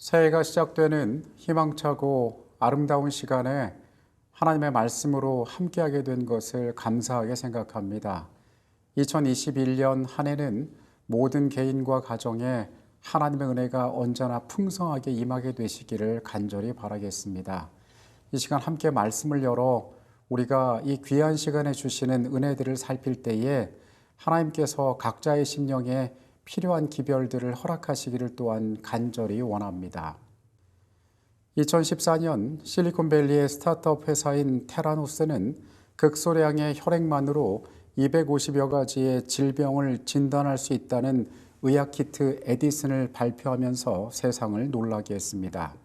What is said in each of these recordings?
새해가 시작되는 희망차고 아름다운 시간에 하나님의 말씀으로 함께하게 된 것을 감사하게 생각합니다. 2021년 한 해는 모든 개인과 가정에 하나님의 은혜가 언제나 풍성하게 임하게 되시기를 간절히 바라겠습니다. 이 시간 함께 말씀을 열어 우리가 이 귀한 시간에 주시는 은혜들을 살필 때에 하나님께서 각자의 심령에 필요한 기별들을 허락하시기를 또한 간절히 원합니다. 2014년 실리콘밸리의 스타트업 회사인 테라노스는 극소량의 혈액만으로 250여 가지의 질병을 진단할 수 있다는 의학키트 에디슨을 발표하면서 세상을 놀라게 했습니다.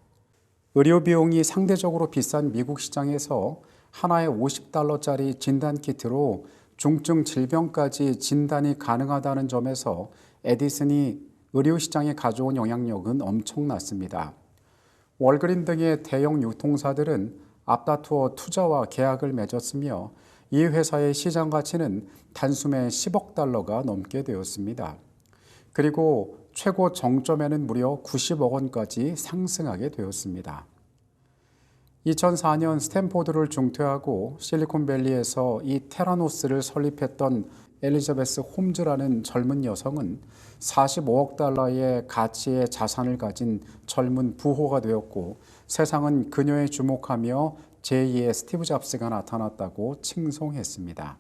의료 비용이 상대적으로 비싼 미국 시장에서 하나에 $50짜리 진단키트로 중증 질병까지 진단이 가능하다는 점에서 에디슨이 의료시장에 가져온 영향력은 엄청났습니다. 월그린 등의 대형 유통사들은 앞다투어 투자와 계약을 맺었으며 이 회사의 시장 가치는 단숨에 $10억 넘게 되었습니다. 그리고 최고 정점에는 무려 90억 원까지 상승하게 되었습니다. 2004년 스탠포드를 중퇴하고 실리콘밸리에서 이 테라노스를 설립했던 엘리자베스 홈즈라는 젊은 여성은 $45억 가치의 자산을 가진 젊은 부호가 되었고 세상은 그녀에 주목하며 제2의 스티브 잡스가 나타났다고 칭송했습니다.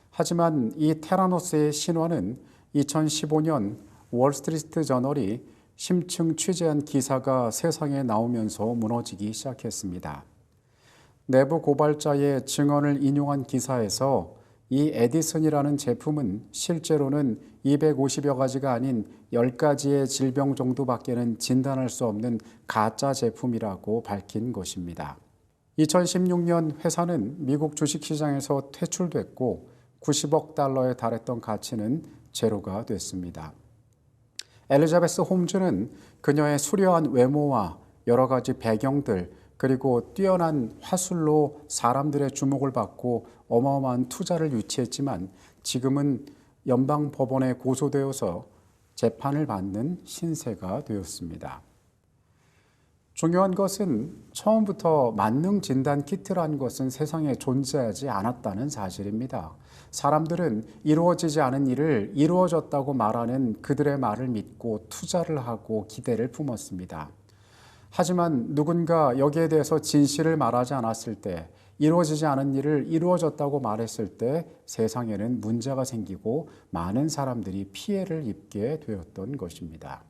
하지만 이 테라노스의 신화는 2015년 월스트리트 저널이 심층 취재한 기사가 세상에 나오면서 무너지기 시작했습니다. 내부 고발자의 증언을 인용한 기사에서 이 에디슨이라는 제품은 실제로는 250여 가지가 아닌 10가지의 질병 정도밖에는 진단할 수 없는 가짜 제품이라고 밝힌 것입니다. 2016년 회사는 미국 주식시장에서 퇴출됐고 $90억 달했던 가치는 제로가 됐습니다. 엘리자베스 홈즈는 그녀의 수려한 외모와 여러 가지 배경들 그리고 뛰어난 화술로 사람들의 주목을 받고 어마어마한 투자를 유치했지만 지금은 연방법원에 고소되어서 재판을 받는 신세가 되었습니다. 중요한 것은 처음부터 만능 진단 키트라는 것은 세상에 존재하지 않았다는 사실입니다. 사람들은 이루어지지 않은 일을 이루어졌다고 말하는 그들의 말을 믿고 투자를 하고 기대를 품었습니다. 하지만 누군가 여기에 대해서 진실을 말하지 않았을 때, 이루어지지 않은 일을 이루어졌다고 말했을 때 세상에는 문제가 생기고 많은 사람들이 피해를 입게 되었던 것입니다.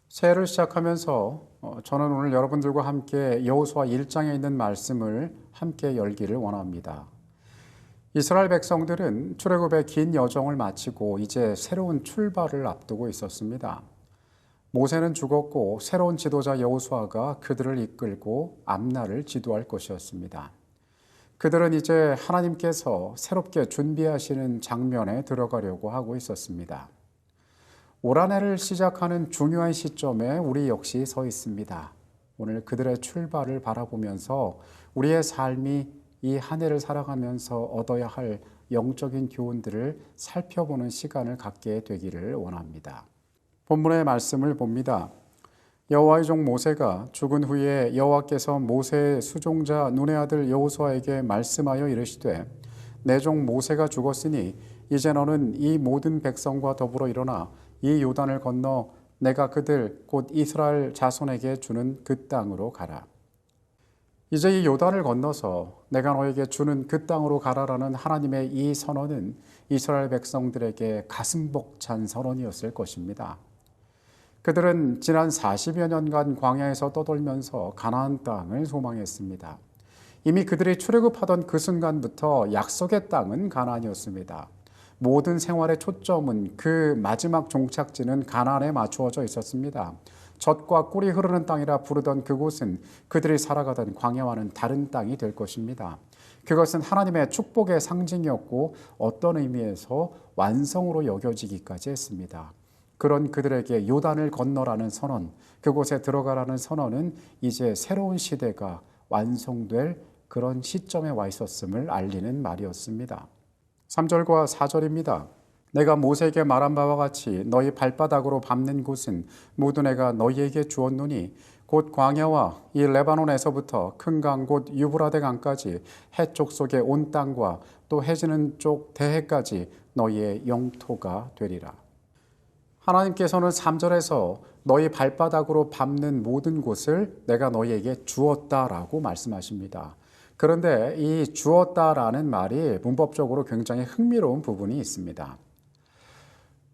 새해를 시작하면서 저는 오늘 여러분들과 함께 여호수아 1장에 있는 말씀을 함께 열기를 원합니다. 이스라엘 백성들은 출애굽의 긴 여정을 마치고 이제 새로운 출발을 앞두고 있었습니다. 모세는 죽었고 새로운 지도자 여호수아가 그들을 이끌고 앞날을 지도할 것이었습니다. 그들은 이제 하나님께서 새롭게 준비하시는 장면에 들어가려고 하고 있었습니다. 올 한 해를 시작하는 중요한 시점에 우리 역시 서 있습니다. 오늘 그들의 출발을 바라보면서 우리의 삶이 이 한 해를 살아가면서 얻어야 할 영적인 교훈들을 살펴보는 시간을 갖게 되기를 원합니다. 본문의 말씀을 봅니다. 여호와의 종 모세가 죽은 후에 여호와께서 모세의 수종자 눈의 아들 여호수아에게 말씀하여 이르시되 내 종 모세가 죽었으니 이제 너는 이 모든 백성과 더불어 일어나 이 요단을 건너 내가 그들 곧 이스라엘 자손에게 주는 그 땅으로 가라. 이제 이 요단을 건너서 내가 너에게 주는 그 땅으로 가라라는 하나님의 이 선언은 이스라엘 백성들에게 가슴 벅찬 선언이었을 것입니다. 그들은 지난 40여 년간 광야에서 떠돌면서 가나안 땅을 소망했습니다. 이미 그들이 출애굽하던 그 순간부터 약속의 땅은 가나안이었습니다. 모든 생활의 초점은 그 마지막 종착지는 가나안에 맞추어져 있었습니다. 젖과 꿀이 흐르는 땅이라 부르던 그곳은 그들이 살아가던 광야와는 다른 땅이 될 것입니다. 그것은 하나님의 축복의 상징이었고 어떤 의미에서 완성으로 여겨지기까지 했습니다. 그런 그들에게 요단을 건너라는 선언, 그곳에 들어가라는 선언은 이제 새로운 시대가 완성될 그런 시점에 와 있었음을 알리는 말이었습니다. 3절과 4절입니다. 내가 모세에게 말한 바와 같이 너희 발바닥으로 밟는 곳은 모두 내가 너희에게 주었노니 곧 광야와 이 레바논에서부터 큰 강 곧 유브라데 강까지 해쪽 속의 온 땅과 또 해지는 쪽 대해까지 너희의 영토가 되리라. 하나님께서는 3절에서 너희 발바닥으로 밟는 모든 곳을 내가 너희에게 주었다라고 말씀하십니다. 그런데 이 주었다라는 말이 문법적으로 굉장히 흥미로운 부분이 있습니다.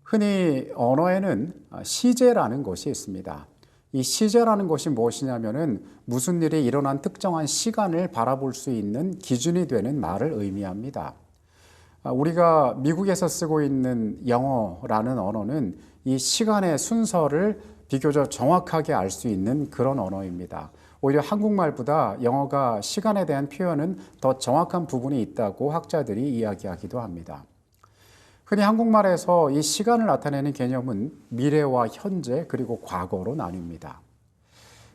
흔히 언어에는 시제라는 것이 있습니다. 이 시제라는 것이 무엇이냐면은 무슨 일이 일어난 특정한 시간을 바라볼 수 있는 기준이 되는 말을 의미합니다. 우리가 미국에서 쓰고 있는 영어라는 언어는 이 시간의 순서를 비교적 정확하게 알 수 있는 그런 언어입니다. 오히려 한국말보다 영어가 시간에 대한 표현은 더 정확한 부분이 있다고 학자들이 이야기하기도 합니다. 흔히 한국말에서 이 시간을 나타내는 개념은 미래와 현재 그리고 과거로 나뉩니다.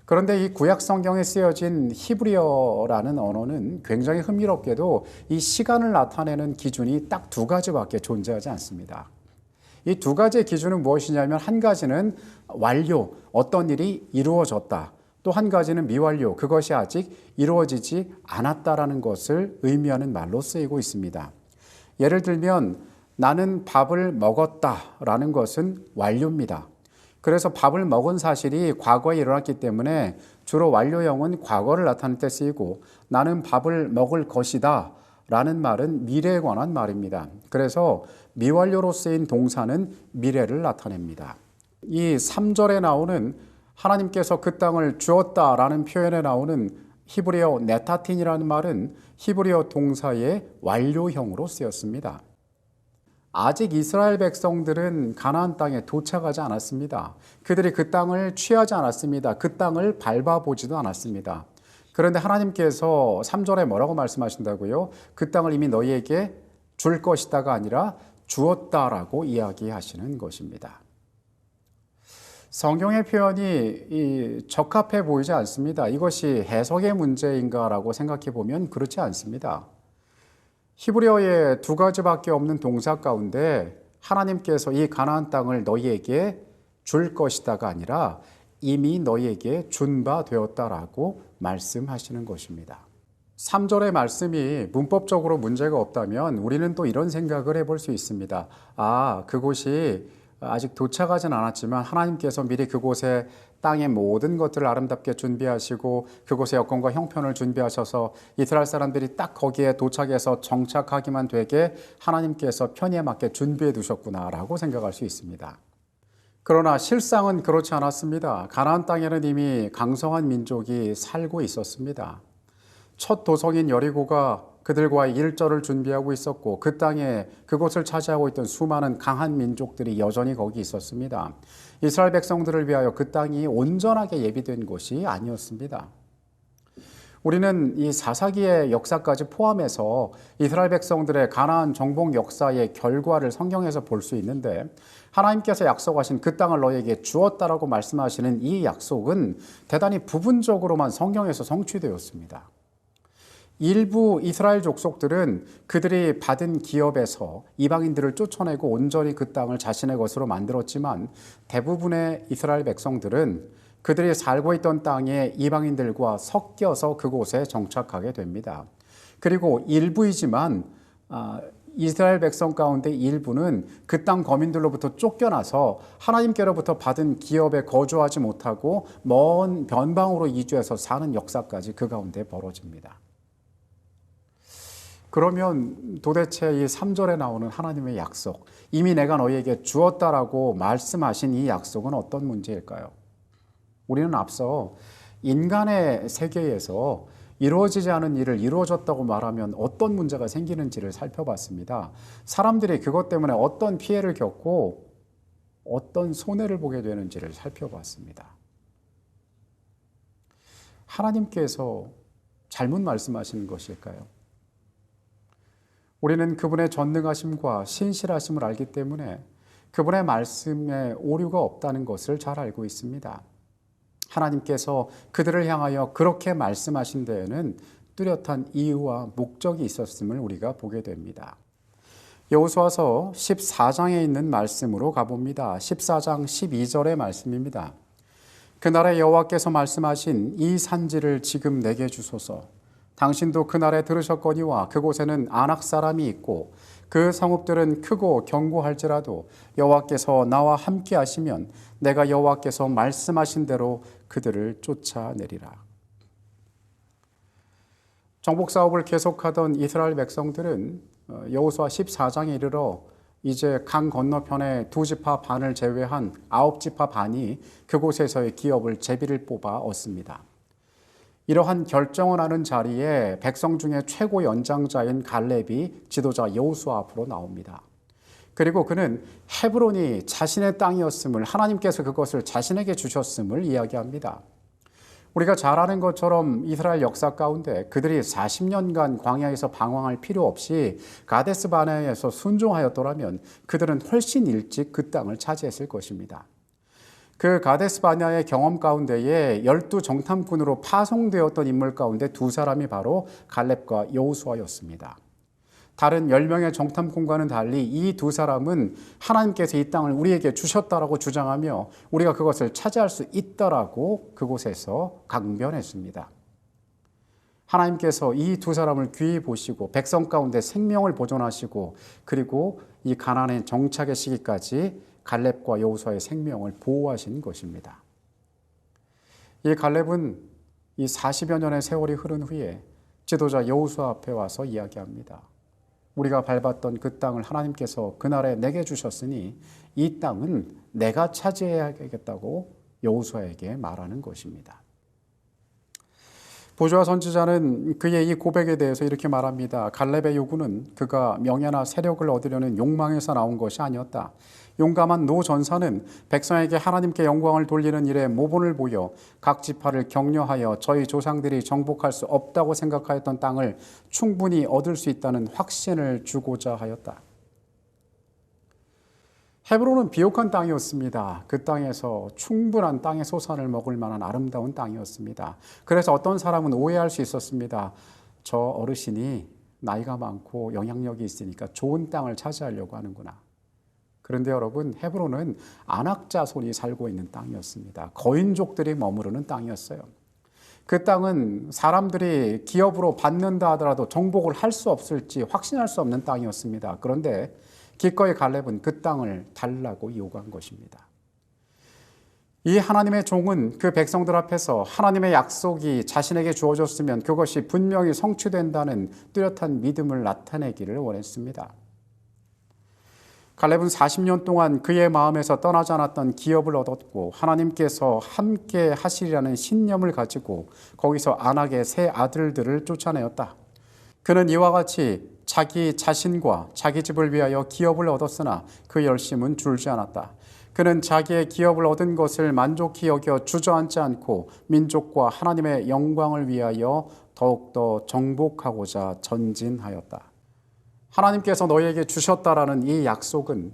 그런데 이 구약 성경에 쓰여진 히브리어라는 언어는 굉장히 흥미롭게도 이 시간을 나타내는 기준이 딱 두 가지밖에 존재하지 않습니다. 이 두 가지의 기준은 무엇이냐면 한 가지는 완료, 어떤 일이 이루어졌다. 또 한 가지는 미완료, 그것이 아직 이루어지지 않았다라는 것을 의미하는 말로 쓰이고 있습니다. 예를 들면 나는 밥을 먹었다라는 것은 완료입니다. 그래서 밥을 먹은 사실이 과거에 일어났기 때문에 주로 완료형은 과거를 나타낼 때 쓰이고 나는 밥을 먹을 것이다 라는 말은 미래에 관한 말입니다. 그래서 미완료로 쓰인 동사는 미래를 나타냅니다. 이 3절에 나오는 하나님께서 그 땅을 주었다라는 표현에 나오는 히브리어 네타틴이라는 말은 히브리어 동사의 완료형으로 쓰였습니다. 아직 이스라엘 백성들은 가나안 땅에 도착하지 않았습니다. 그들이 그 땅을 취하지 않았습니다. 그 땅을 밟아보지도 않았습니다. 그런데 하나님께서 3절에 뭐라고 말씀하신다고요? 그 땅을 이미 너희에게 줄 것이다가 아니라 주었다라고 이야기하시는 것입니다. 성경의 표현이 적합해 보이지 않습니다. 이것이 해석의 문제인가라고 생각해 보면 그렇지 않습니다. 히브리어에 두 가지밖에 없는 동사 가운데 하나님께서 이 가나안 땅을 너희에게 줄 것이다가 아니라 이미 너희에게 준 바 되었다라고 말씀하시는 것입니다. 3절의 말씀이 문법적으로 문제가 없다면 우리는 또 이런 생각을 해볼 수 있습니다. 그곳이 아직 도착하진 않았지만 하나님께서 미리 그곳에 땅의 모든 것들을 아름답게 준비하시고 그곳의 여건과 형편을 준비하셔서 이스라엘 사람들이 딱 거기에 도착해서 정착하기만 되게 하나님께서 편의에 맞게 준비해 두셨구나라고 생각할 수 있습니다. 그러나 실상은 그렇지 않았습니다. 가나안 땅에는 이미 강성한 민족이 살고 있었습니다. 첫 도성인 여리고가 그들과의 일절을 준비하고 있었고 그 땅에 그곳을 차지하고 있던 수많은 강한 민족들이 여전히 거기 있었습니다. 이스라엘 백성들을 위하여 그 땅이 온전하게 예비된 곳이 아니었습니다. 우리는 이 사사기의 역사까지 포함해서 이스라엘 백성들의 가나안 정복 역사의 결과를 성경에서 볼 수 있는데 하나님께서 약속하신 그 땅을 너에게 주었다라고 말씀하시는 이 약속은 대단히 부분적으로만 성경에서 성취되었습니다. 일부 이스라엘 족속들은 그들이 받은 기업에서 이방인들을 쫓아내고 온전히 그 땅을 자신의 것으로 만들었지만 대부분의 이스라엘 백성들은 그들이 살고 있던 땅에 이방인들과 섞여서 그곳에 정착하게 됩니다. 그리고 일부이지만 이스라엘 백성 가운데 일부는 그 땅 거민들로부터 쫓겨나서 하나님께로부터 받은 기업에 거주하지 못하고 먼 변방으로 이주해서 사는 역사까지 그 가운데 벌어집니다. 그러면 도대체 이 3절에 나오는 하나님의 약속, 이미 내가 너희에게 주었다라고 말씀하신 이 약속은 어떤 문제일까요? 우리는 앞서 인간의 세계에서 이루어지지 않은 일을 이루어졌다고 말하면 어떤 문제가 생기는지를 살펴봤습니다. 사람들이 그것 때문에 어떤 피해를 겪고 어떤 손해를 보게 되는지를 살펴봤습니다. 하나님께서 잘못 말씀하시는 것일까요? 우리는 그분의 전능하심과 신실하심을 알기 때문에 그분의 말씀에 오류가 없다는 것을 잘 알고 있습니다. 하나님께서 그들을 향하여 그렇게 말씀하신 데에는 뚜렷한 이유와 목적이 있었음을 우리가 보게 됩니다. 여호수아서 14장에 있는 말씀으로 가봅니다. 14장 12절의 말씀입니다. 그날에 여호와께서 말씀하신 이 산지를 지금 내게 주소서. 당신도 그날에 들으셨거니와 그곳에는 아낙 사람이 있고 그 성읍들은 크고 견고할지라도 여호와께서 나와 함께 하시면 내가 여호와께서 말씀하신 대로 그들을 쫓아내리라. 정복 사업을 계속하던 이스라엘 백성들은 여호수아 14장에 이르러 이제 강 건너편에 두 지파 반을 제외한 9지파 반이 그곳에서의 기업을 제비를 뽑아 얻습니다. 이러한 결정을 하는 자리에 백성 중에 최고 연장자인 갈렙이 지도자 여호수아 앞으로 나옵니다. 그리고 그는 헤브론이 자신의 땅이었음을, 하나님께서 그것을 자신에게 주셨음을 이야기합니다. 우리가 잘 아는 것처럼 이스라엘 역사 가운데 그들이 40년간 광야에서 방황할 필요 없이 가데스 바네아에서 순종하였더라면 그들은 훨씬 일찍 그 땅을 차지했을 것입니다. 그 가데스 바네아의 경험 가운데에 12정탐꾼으로 파송되었던 인물 가운데 두 사람이 바로 갈렙과 여호수아였습니다. 다른 10명의 정탐꾼과는 달리 이 두 사람은 하나님께서 이 땅을 우리에게 주셨다라고 주장하며 우리가 그것을 차지할 수 있다라고 그곳에서 강변했습니다. 하나님께서 이 두 사람을 귀히 보시고 백성 가운데 생명을 보존하시고 그리고 이 가나안의 정착의 시기까지 갈렙과 여호수아의 생명을 보호하신 것입니다. 이 갈렙은 이 40여 년의 세월이 흐른 후에 지도자 여호수아 앞에 와서 이야기합니다. 우리가 밟았던 그 땅을 하나님께서 그날에 내게 주셨으니 이 땅은 내가 차지해야겠다고 여호수아에게 말하는 것입니다. 보조아 선지자는 그의 이 고백에 대해서 이렇게 말합니다. 갈렙의 요구는 그가 명예나 세력을 얻으려는 욕망에서 나온 것이 아니었다. 용감한 노 전사는 백성에게 하나님께 영광을 돌리는 일에 모본을 보여 각 지파를 격려하여 저희 조상들이 정복할 수 없다고 생각하였던 땅을 충분히 얻을 수 있다는 확신을 주고자 하였다. 헤브론은 비옥한 땅이었습니다. 그 땅에서 충분한 땅의 소산을 먹을 만한 아름다운 땅이었습니다. 그래서 어떤 사람은 오해할 수 있었습니다. 저 어르신이 나이가 많고 영향력이 있으니까 좋은 땅을 차지하려고 하는구나. 그런데 여러분, 헤브론은 아낙 자손이 살고 있는 땅이었습니다. 거인족들이 머무르는 땅이었어요. 그 땅은 사람들이 기업으로 받는다 하더라도 정복을 할 수 없을지 확신할 수 없는 땅이었습니다. 그런데 기꺼이 갈렙은 그 땅을 달라고 요구한 것입니다. 이 하나님의 종은 그 백성들 앞에서 하나님의 약속이 자신에게 주어졌으면 그것이 분명히 성취된다는 뚜렷한 믿음을 나타내기를 원했습니다. 갈렙은 40년 동안 그의 마음에서 떠나지 않았던 기업을 얻었고 하나님께서 함께 하시리라는 신념을 가지고 거기서 아낙의 세 아들들을 쫓아내었다. 그는 이와 같이 자기 자신과 자기 집을 위하여 기업을 얻었으나 그 열심은 줄지 않았다. 그는 자기의 기업을 얻은 것을 만족히 여겨 주저앉지 않고 민족과 하나님의 영광을 위하여 더욱더 정복하고자 전진하였다. 하나님께서 너희에게 주셨다라는 이 약속은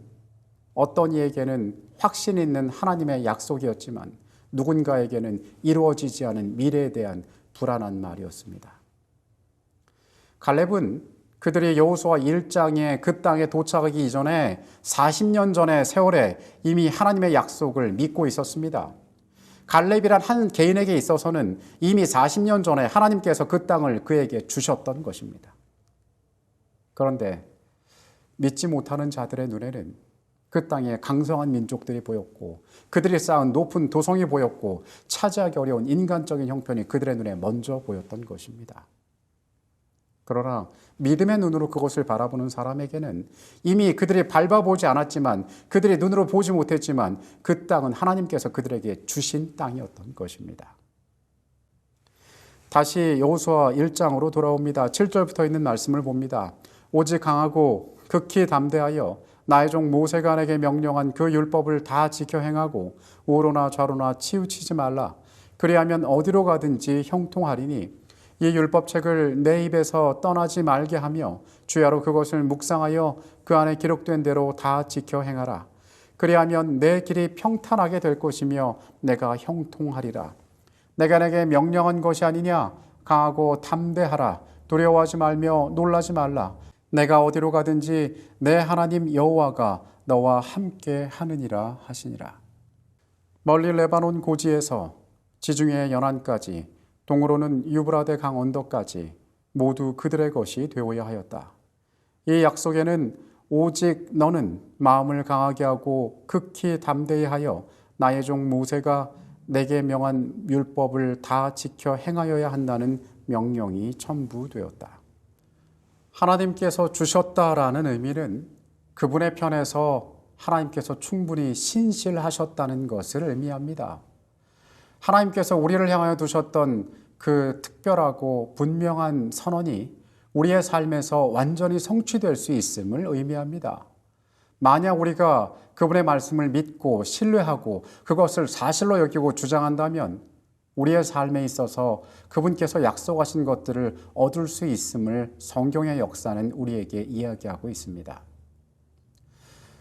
어떤 이에게는 확신 있는 하나님의 약속이었지만 누군가에게는 이루어지지 않은 미래에 대한 불안한 말이었습니다. 갈렙은 그들이 여호수아 1장에 그 땅에 도착하기 이전에 40년 전의 세월에 이미 하나님의 약속을 믿고 있었습니다. 갈렙이란 한 개인에게 있어서는 이미 40년 전에 하나님께서 그 땅을 그에게 주셨던 것입니다. 그런데 믿지 못하는 자들의 눈에는 그 땅에 강성한 민족들이 보였고 그들이 쌓은 높은 도성이 보였고 차지하기 어려운 인간적인 형편이 그들의 눈에 먼저 보였던 것입니다. 그러나 믿음의 눈으로 그것을 바라보는 사람에게는 이미 그들이 밟아보지 않았지만 그들이 눈으로 보지 못했지만 그 땅은 하나님께서 그들에게 주신 땅이었던 것입니다. 다시 여호수아 1장으로 돌아옵니다. 7절부터 있는 말씀을 봅니다. 오직 강하고 극히 담대하여 나의 종 모세가 내게 명령한 그 율법을 다 지켜 행하고 우로나 좌로나 치우치지 말라. 그리하면 어디로 가든지 형통하리니 이 율법책을 내 입에서 떠나지 말게 하며 주야로 그것을 묵상하여 그 안에 기록된 대로 다 지켜 행하라. 그리하면 내 길이 평탄하게 될 것이며 내가 형통하리라. 내가 내게 명령한 것이 아니냐. 강하고 담대하라. 두려워하지 말며 놀라지 말라. 내가 어디로 가든지 내 하나님 여호와가 너와 함께 하느니라 하시니라. 멀리 레바논 고지에서 지중해 연안까지 동으로는 유브라데 강 언덕까지 모두 그들의 것이 되어야 하였다. 이 약속에는 오직 너는 마음을 강하게 하고 극히 담대히 하여 나의 종 모세가 내게 명한 율법을 다 지켜 행하여야 한다는 명령이 첨부되었다. 하나님께서 주셨다라는 의미는 그분의 편에서 하나님께서 충분히 신실하셨다는 것을 의미합니다. 하나님께서 우리를 향하여 두셨던 그 특별하고 분명한 선언이 우리의 삶에서 완전히 성취될 수 있음을 의미합니다. 만약 우리가 그분의 말씀을 믿고 신뢰하고 그것을 사실로 여기고 주장한다면 우리의 삶에 있어서 그분께서 약속하신 것들을 얻을 수 있음을 성경의 역사는 우리에게 이야기하고 있습니다.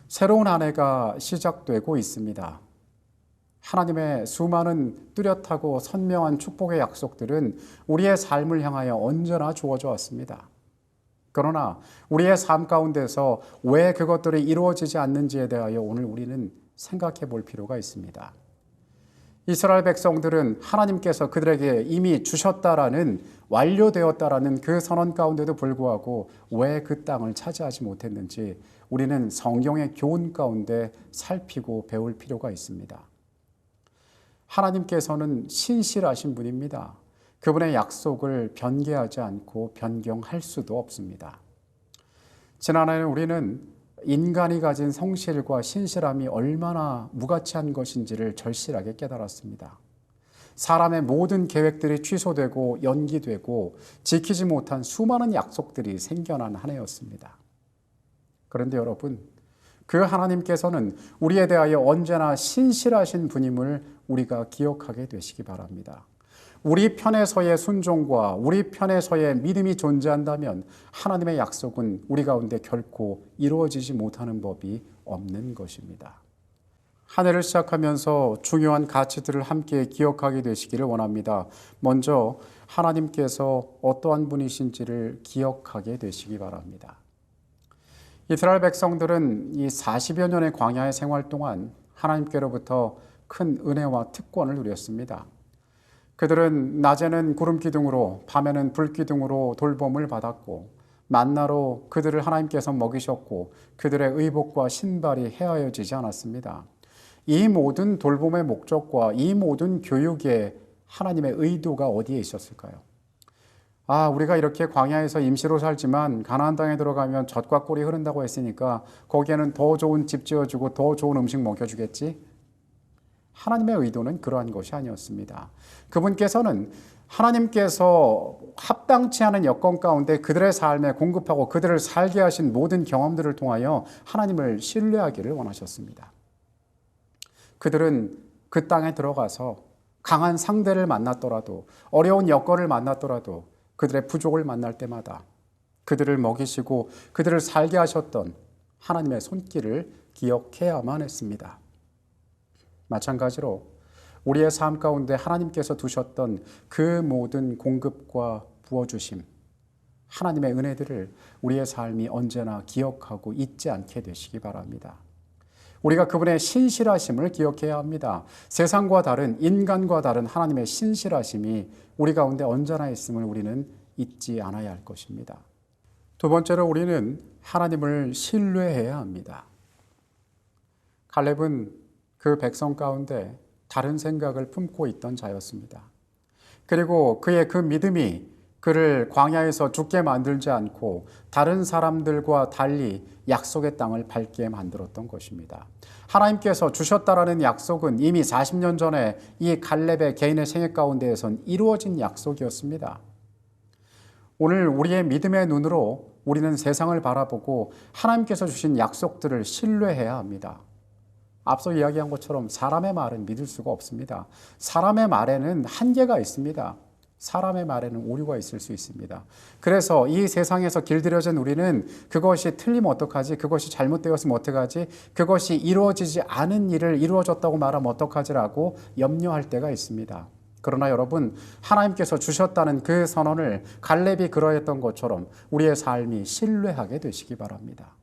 새로운 한 해가 시작되고 있습니다. 하나님의 수많은 뚜렷하고 선명한 축복의 약속들은 우리의 삶을 향하여 언제나 주어져 왔습니다. 그러나 우리의 삶 가운데서 왜 그것들이 이루어지지 않는지에 대하여 오늘 우리는 생각해 볼 필요가 있습니다. 이스라엘 백성들은 하나님께서 그들에게 이미 주셨다라는, 완료되었다라는 그 선언 가운데도 불구하고 왜 그 땅을 차지하지 못했는지 우리는 성경의 교훈 가운데 살피고 배울 필요가 있습니다. 하나님께서는 신실하신 분입니다. 그분의 약속을 변개하지 않고 변경할 수도 없습니다. 지난해는 우리는 인간이 가진 성실과 신실함이 얼마나 무가치한 것인지를 절실하게 깨달았습니다. 사람의 모든 계획들이 취소되고 연기되고 지키지 못한 수많은 약속들이 생겨난 한 해였습니다. 그런데 여러분, 그 하나님께서는 우리에 대하여 언제나 신실하신 분임을 우리가 기억하게 되시기 바랍니다. 우리 편에서의 순종과 우리 편에서의 믿음이 존재한다면 하나님의 약속은 우리 가운데 결코 이루어지지 못하는 법이 없는 것입니다. 한 해를 시작하면서 중요한 가치들을 함께 기억하게 되시기를 원합니다. 먼저 하나님께서 어떠한 분이신지를 기억하게 되시기 바랍니다. 이스라엘 백성들은 이 40여 년의 광야의 생활 동안 하나님께로부터 큰 은혜와 특권을 누렸습니다. 그들은 낮에는 구름 기둥으로 밤에는 불 기둥으로 돌봄을 받았고 만나로 그들을 하나님께서 먹이셨고 그들의 의복과 신발이 헤아려지지 않았습니다. 이 모든 돌봄의 목적과 이 모든 교육에 하나님의 의도가 어디에 있었을까요? 우리가 이렇게 광야에서 임시로 살지만 가나안 땅에 들어가면 젖과 꿀이 흐른다고 했으니까 거기에는 더 좋은 집 지어주고 더 좋은 음식 먹여주겠지? 하나님의 의도는 그러한 것이 아니었습니다. 그분께서는 하나님께서 합당치 않은 여건 가운데 그들의 삶에 공급하고 그들을 살게 하신 모든 경험들을 통하여 하나님을 신뢰하기를 원하셨습니다. 그들은 그 땅에 들어가서 강한 상대를 만났더라도 어려운 여건을 만났더라도 그들의 부족을 만날 때마다 그들을 먹이시고 그들을 살게 하셨던 하나님의 손길을 기억해야만 했습니다. 마찬가지로 우리의 삶 가운데 하나님께서 두셨던 그 모든 공급과 부어주심, 하나님의 은혜들을 우리의 삶이 언제나 기억하고 잊지 않게 되시기 바랍니다. 우리가 그분의 신실하심을 기억해야 합니다. 세상과 다른, 인간과 다른 하나님의 신실하심이 우리 가운데 언제나 있음을 우리는 잊지 않아야 할 것입니다. 두 번째로 우리는 하나님을 신뢰해야 합니다. 갈렙은 그 백성 가운데 다른 생각을 품고 있던 자였습니다. 그리고 그의 그 믿음이 그를 광야에서 죽게 만들지 않고 다른 사람들과 달리 약속의 땅을 밟게 만들었던 것입니다. 하나님께서 주셨다라는 약속은 이미 40년 전에 이 갈렙의 개인의 생애 가운데에선 이루어진 약속이었습니다. 오늘 우리의 믿음의 눈으로 우리는 세상을 바라보고 하나님께서 주신 약속들을 신뢰해야 합니다. 앞서 이야기한 것처럼 사람의 말은 믿을 수가 없습니다. 사람의 말에는 한계가 있습니다. 사람의 말에는 오류가 있을 수 있습니다. 그래서 이 세상에서 길들여진 우리는 그것이 틀리면 어떡하지? 그것이 잘못되었으면 어떡하지? 그것이 이루어지지 않은 일을 이루어졌다고 말하면 어떡하지라고 염려할 때가 있습니다. 그러나 여러분, 하나님께서 주셨다는 그 선언을 갈렙이 그러했던 것처럼 우리의 삶이 신뢰하게 되시기 바랍니다.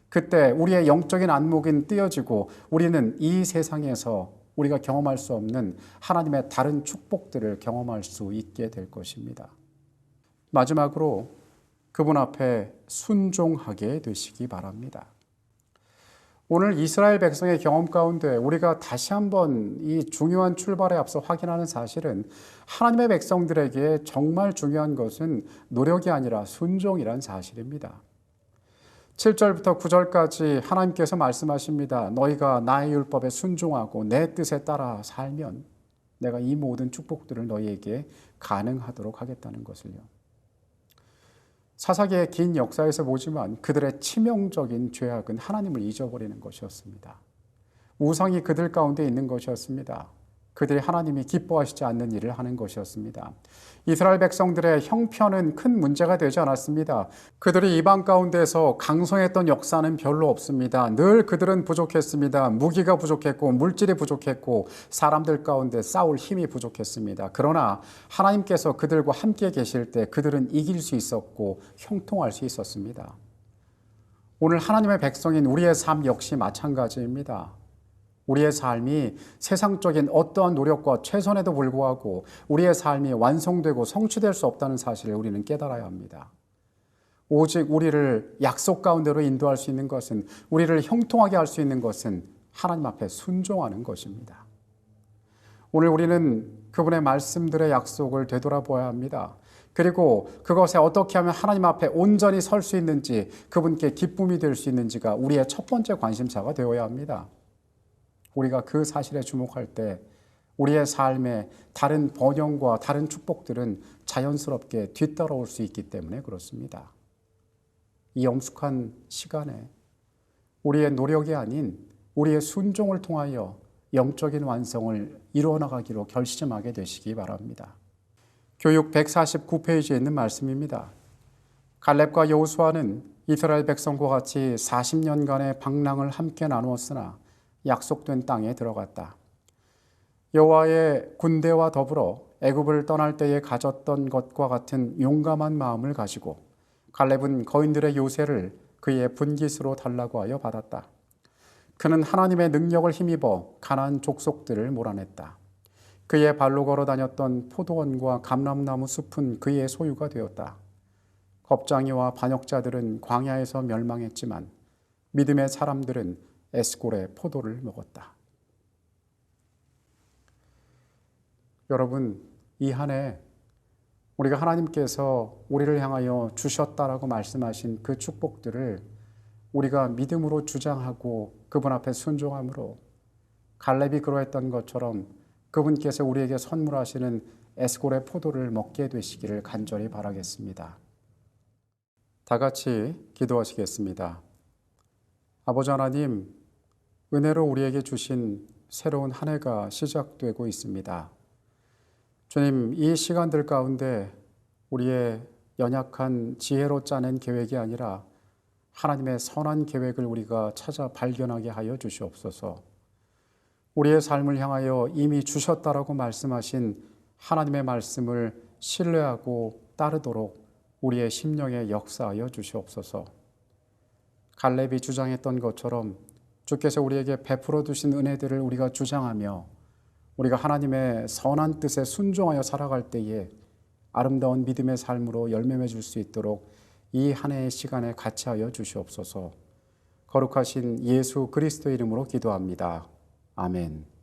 그때 우리의 영적인 안목은 띄어지고 우리는 이 세상에서 우리가 경험할 수 없는 하나님의 다른 축복들을 경험할 수 있게 될 것입니다. 마지막으로 그분 앞에 순종하게 되시기 바랍니다. 오늘 이스라엘 백성의 경험 가운데 우리가 다시 한번 이 중요한 출발에 앞서 확인하는 사실은 하나님의 백성들에게 정말 중요한 것은 노력이 아니라 순종이란 사실입니다. 7절부터 9절까지 하나님께서 말씀하십니다. 너희가 나의 율법에 순종하고 내 뜻에 따라 살면 내가 이 모든 축복들을 너희에게 가능하도록 하겠다는 것을요. 사사기의 긴 역사에서 보지만 그들의 치명적인 죄악은 하나님을 잊어버리는 것이었습니다. 우상이 그들 가운데 있는 것이었습니다. 그들이 하나님이 기뻐하시지 않는 일을 하는 것이었습니다. 이스라엘 백성들의 형편은 큰 문제가 되지 않았습니다. 그들이 이방 가운데서 강성했던 역사는 별로 없습니다. 늘 그들은 부족했습니다. 무기가 부족했고 물질이 부족했고 사람들 가운데 싸울 힘이 부족했습니다. 그러나 하나님께서 그들과 함께 계실 때 그들은 이길 수 있었고 형통할 수 있었습니다. 오늘 하나님의 백성인 우리의 삶 역시 마찬가지입니다. 우리의 삶이 세상적인 어떠한 노력과 최선에도 불구하고 우리의 삶이 완성되고 성취될 수 없다는 사실을 우리는 깨달아야 합니다. 오직 우리를 약속 가운데로 인도할 수 있는 것은, 우리를 형통하게 할 수 있는 것은 하나님 앞에 순종하는 것입니다. 오늘 우리는 그분의 말씀들의 약속을 되돌아보아야 합니다. 그리고 그것에 어떻게 하면 하나님 앞에 온전히 설 수 있는지, 그분께 기쁨이 될 수 있는지가 우리의 첫 번째 관심사가 되어야 합니다. 우리가 그 사실에 주목할 때 우리의 삶에 다른 번영과 다른 축복들은 자연스럽게 뒤따라올 수 있기 때문에 그렇습니다. 이 엄숙한 시간에 우리의 노력이 아닌 우리의 순종을 통하여 영적인 완성을 이루어 나가기로 결심하게 되시기 바랍니다. 교육 149페이지에 있는 말씀입니다. 갈렙과 여호수아는 이스라엘 백성과 같이 40년간의 방랑을 함께 나누었으나 약속된 땅에 들어갔다. 여호와의 군대와 더불어 애굽을 떠날 때에 가졌던 것과 같은 용감한 마음을 가지고 갈렙은 거인들의 요새를 그의 분깃으로 달라고 하여 받았다. 그는 하나님의 능력을 힘입어 가나안 족속들을 몰아냈다. 그의 발로 걸어 다녔던 포도원과 감람나무 숲은 그의 소유가 되었다. 겁장이와 반역자들은 광야에서 멸망했지만 믿음의 사람들은 에스골의 포도를 먹었다. 여러분, 이 한 해 우리가 하나님께서 우리를 향하여 주셨다라고 말씀하신 그 축복들을 우리가 믿음으로 주장하고 그분 앞에 순종함으로 갈렙이 그러했던 것처럼 그분께서 우리에게 선물하시는 에스골의 포도를 먹게 되시기를 간절히 바라겠습니다. 다 같이 기도하시겠습니다. 아버지 하나님, 은혜로 우리에게 주신 새로운 한 해가 시작되고 있습니다. 주님, 이 시간들 가운데 우리의 연약한 지혜로 짜낸 계획이 아니라 하나님의 선한 계획을 우리가 찾아 발견하게 하여 주시옵소서. 우리의 삶을 향하여 이미 주셨다라고 말씀하신 하나님의 말씀을 신뢰하고 따르도록 우리의 심령에 역사하여 주시옵소서. 갈렙이 주장했던 것처럼 주께서 우리에게 베풀어 두신 은혜들을 우리가 주장하며 우리가 하나님의 선한 뜻에 순종하여 살아갈 때에 아름다운 믿음의 삶으로 열매 맺을 수 있도록 이 한 해의 시간에 같이 하여 주시옵소서. 거룩하신 예수 그리스도의 이름으로 기도합니다. 아멘.